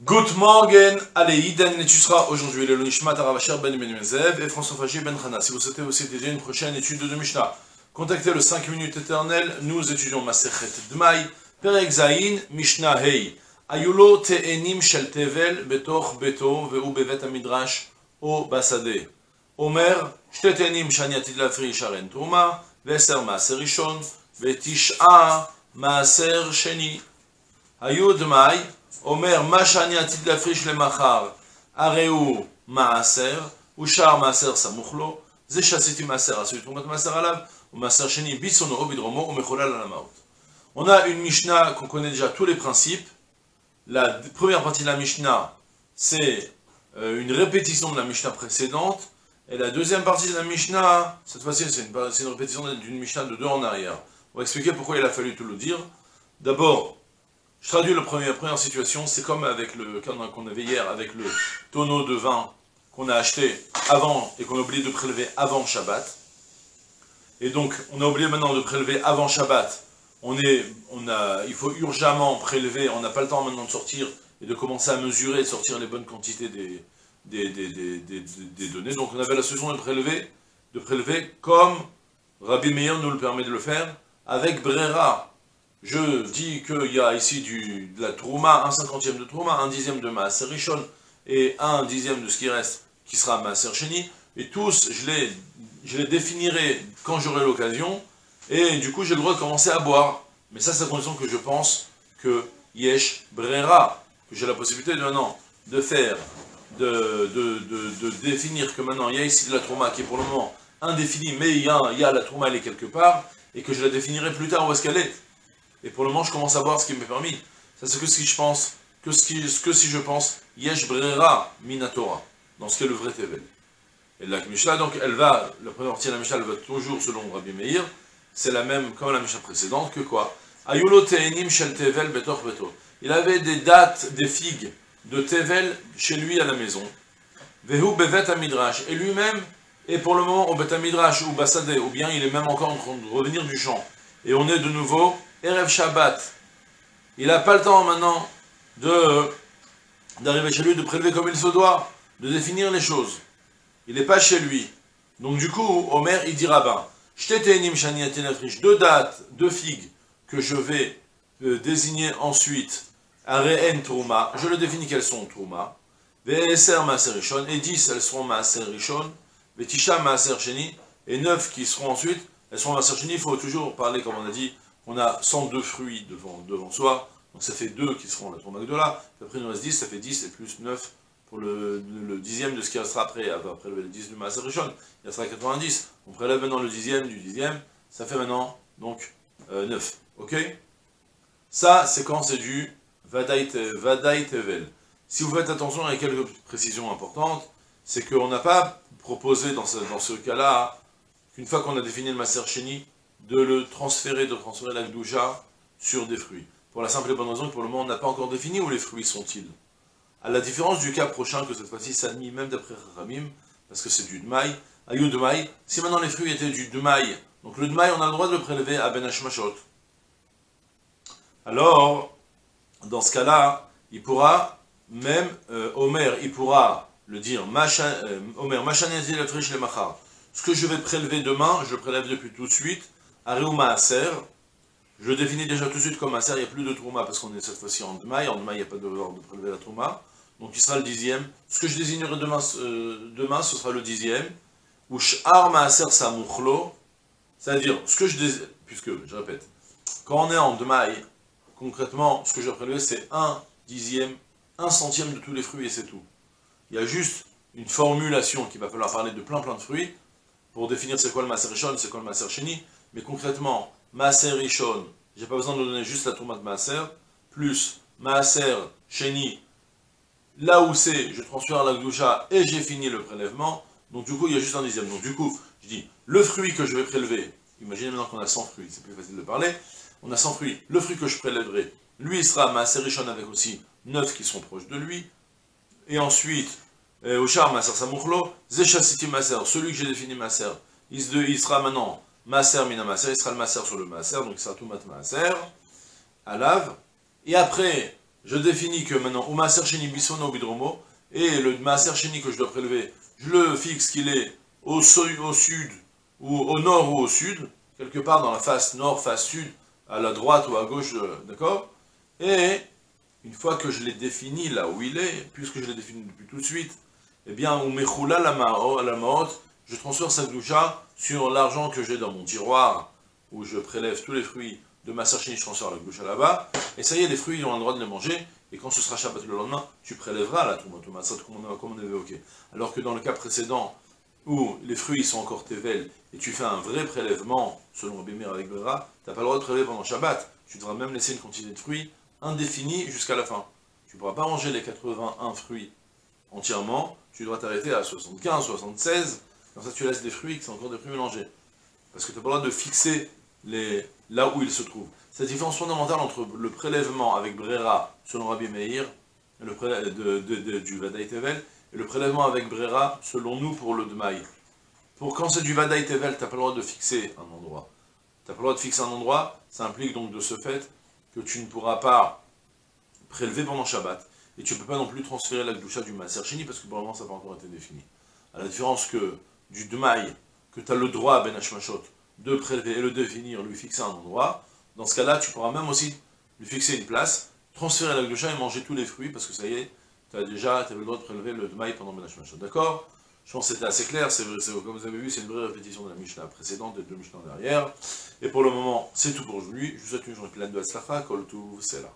Good morning, allez, Iden étudiera aujourd'hui le Nishmat Aravasher Ben Mezev et François Fagé Ben Hana. Si vous souhaitez aussi étudier une prochaine étude de Mishnah, contactez le 5 minutes éternel. Nous étudions Masechet Dmai, Perek Zayin, Mishnah Hei. Ayulo te'enim shel tevel betoch beto ve'u bevet hamidrash o basade. Omer, shte te'enim shani atid lafri sharen truma, ve'eser maaser rishon, ve'tish'a maaser sheni. Ayu Dmai, Omer, ma shani atid lafrish lemachar, areu maaser, ushar maaser samuchlo, ze shasiti maaser asu trumat maaser alav, ou maaser sheni bisono obidromo, ou mecholal alamaut. On a une Mishnah qu'on connaît déjà tous les principes. La première partie de la Mishnah, c'est une répétition de la Mishnah précédente. Et la deuxième partie de la Mishnah, cette fois-ci, c'est une répétition d'une Mishnah de deux en arrière. On va expliquer pourquoi il a fallu tout le dire. D'abord, je traduis la première situation, c'est comme avec le cas qu'on avait hier, avec le tonneau de vin qu'on a acheté avant et qu'on a oublié de prélever avant Shabbat. Et donc, on a oublié maintenant de prélever avant Shabbat. Il faut urgemment prélever, on n'a pas le temps maintenant de sortir et de commencer à mesurer, de sortir les bonnes quantités des données. Donc on avait la solution de prélever comme Rabbi Meir nous le permet de le faire, avec Brera. Je dis qu'il y a ici de la Trouma, un cinquantième de Trouma, un dixième de Maaser Rishon, et un dixième de ce qui reste, qui sera Maaser Sheni, et tous, je les définirai quand j'aurai l'occasion, et du coup j'ai le droit de commencer à boire. Mais ça c'est à condition que je pense que Yesh Brera, que j'ai la possibilité de faire, de définir que maintenant il y a ici de la Trouma qui est pour le moment indéfinie, mais il y a la Trouma, elle est quelque part, et que je la définirai plus tard où est-ce qu'elle est. Et pour le moment je commence à boire ce qui m'est permis. Ça c'est que si je pense, si je pense, Yesh Brera Minatora, dans ce qu'est le vrai Tevel. Et la Mishnah, donc, la première partie de la Mishnah, elle va toujours selon Rabbi Meir, c'est la même comme la Mishnah précédente, que quoi? Ayulo te'enim shel tevel betor beto. Il avait des dattes, des figues de tevel chez lui à la maison. Vehu bevet hamidrash. Et lui-même est pour le moment au bet hamidrash ou basade, ou bien il est même encore en train de revenir du champ. Et on est de nouveau Erev Shabbat. Il n'a pas le temps maintenant d'arriver chez lui, de prélever comme il se doit, de définir les choses. Il n'est pas chez lui. Donc du coup, Omer, il dit rabbin, deux dates, deux figues, que je vais désigner ensuite, Areen Trouma, je le définis qu'elles sont Trouma, Ve'eser Maaser Rishon, et 10 elles seront Maaser Rishon, Ve'tisha Maaser Sheni, et 9 qui seront ensuite, elles seront Maaser Sheni. Il faut toujours parler, comme on a dit, on a 102 fruits devant soi, donc ça fait 2 qui seront la Trouma Gdola, après il nous reste 10, ça fait 10 et plus 9, pour le dixième de ce qui restera après le 10 du Maaser Rishon, il restera 90. On prélève maintenant le dixième du dixième, ça fait maintenant donc 9. Ok? Ça, c'est quand c'est du Vadaï Tevel. Si vous faites attention, il y a quelques précisions importantes, c'est qu'on n'a pas proposé dans ce cas-là, qu'une fois qu'on a défini le Maaser Sheni, de transférer la Gdoucha sur des fruits. Pour la simple et bonne raison que pour le moment, on n'a pas encore défini où les fruits sont-ils. À la différence du cas prochain, que cette fois-ci s'admet même d'après Ramim, parce que c'est du Dmaï, Ayou Dmaï, si maintenant les fruits étaient du Dmaï, donc le Dmaï, on a le droit de le prélever à Ben Hashmashot. Alors, dans ce cas-là, il pourra, même Omer, il pourra le dire, Omer, Machanezi la friche le machar. Ce que je vais prélever demain, je le prélève depuis tout de suite, Areu Maaser, je le définis déjà tout de suite comme Maaser, il n'y a plus de Trouma, parce qu'on est cette fois-ci en Dmaï, il n'y a pas de devoir de prélever la Trouma. Donc il sera le dixième. Ce que je désignerai demain, ce sera le dixième. Ou Sh'ar Maaser Samuchlo, c'est-à-dire, puisque, je répète, quand on est en Dmaï, concrètement, ce que je vais prélever, c'est un dixième, un centième de tous les fruits et c'est tout. Il y a juste une formulation qu'il va falloir parler de plein de fruits pour définir c'est quoi le Maaser Rishon, c'est quoi le Maaser Sheni, mais concrètement, Maaser Rishon, j'ai pas besoin de donner juste la Trouma de Maaser, plus Maaser Sheni, là où c'est, je transfère la Gdoucha et j'ai fini le prélèvement, donc du coup il y a juste un dixième. Donc du coup, je dis, le fruit que je vais prélever, imaginez maintenant qu'on a 100 fruits, c'est plus facile de parler, on a 100 fruits, le fruit que je prélèverai, lui il sera Maaser Rishon avec aussi 9 qui sont proches de lui, et ensuite, Oshar Maaser Samuchlo, Zeshasiti Maaser, celui que j'ai défini Maaser, il sera maintenant Maaser Mina Maaser, il sera le Maaser sur le Maaser, donc il sera Toumat Maaser, Alav, et après, je définis que maintenant, ou Maaser Sheni Bisono Bidromo, et le Maaser Sheni que je dois prélever, je le fixe qu'il est au sud, ou au nord ou au sud, quelque part dans la face nord, face sud, à la droite ou à gauche, d'accord? Et une fois que je l'ai défini là où il est, puisque je l'ai défini depuis tout de suite, eh bien, ou Mechoula la Maot, je transfère sa gloucha sur l'argent que j'ai dans mon tiroir, où je prélève tous les fruits de ma sarchini, je transfère la gloucha là-bas, et ça y est, les fruits, ils ont le droit de les manger, et quand ce sera Shabbat le lendemain, tu prélèveras la Troumatomasa, comme on avait évoqué. Alors que dans le cas précédent, où les fruits sont encore tevel, et tu fais un vrai prélèvement, selon Rabbi Meir avec Brera, tu n'as pas le droit de prélever pendant Shabbat, tu devras même laisser une quantité de fruits indéfinie jusqu'à la fin. Tu ne pourras pas manger les 81 fruits entièrement, tu dois t'arrêter à 75, 76, comme ça tu laisses des fruits qui sont encore des fruits mélangés. Parce que tu n'as pas le droit de fixer là où ils se trouvent. C'est la différence fondamentale entre le prélèvement avec Brera, selon Rabbi Meir, du Vadaï Tevel, et le prélèvement avec Brera, selon nous, pour le Dmaï. Pour quand c'est du Vadaï Tevel, tu n'as pas le droit de fixer un endroit. Tu n'as pas le droit de fixer un endroit, ça implique donc de ce fait que tu ne pourras pas prélever pendant Shabbat, et tu ne peux pas non plus transférer la Gdusha du Maaser Sheni, parce que pour le moment ça n'a pas encore été défini. À la différence que du Dmaï, que tu as le droit, Ben Hashmashot, de prélever et le définir, lui fixer un endroit, dans ce cas-là, tu pourras même aussi lui fixer une place, transférer la Gdusha et manger tous les fruits, parce que ça y est, tu avais le droit de prélever le Dmaï pendant Ben Hashmashot. D'accord? Je pense que c'était assez clair, comme vous avez vu, c'est une vraie répétition de la Mishnah précédente et de la Mishnah derrière. Et pour le moment, c'est tout pour aujourd'hui. Je vous souhaite une journée pleine de Hatzlacha, Kol Tuv, c'est là.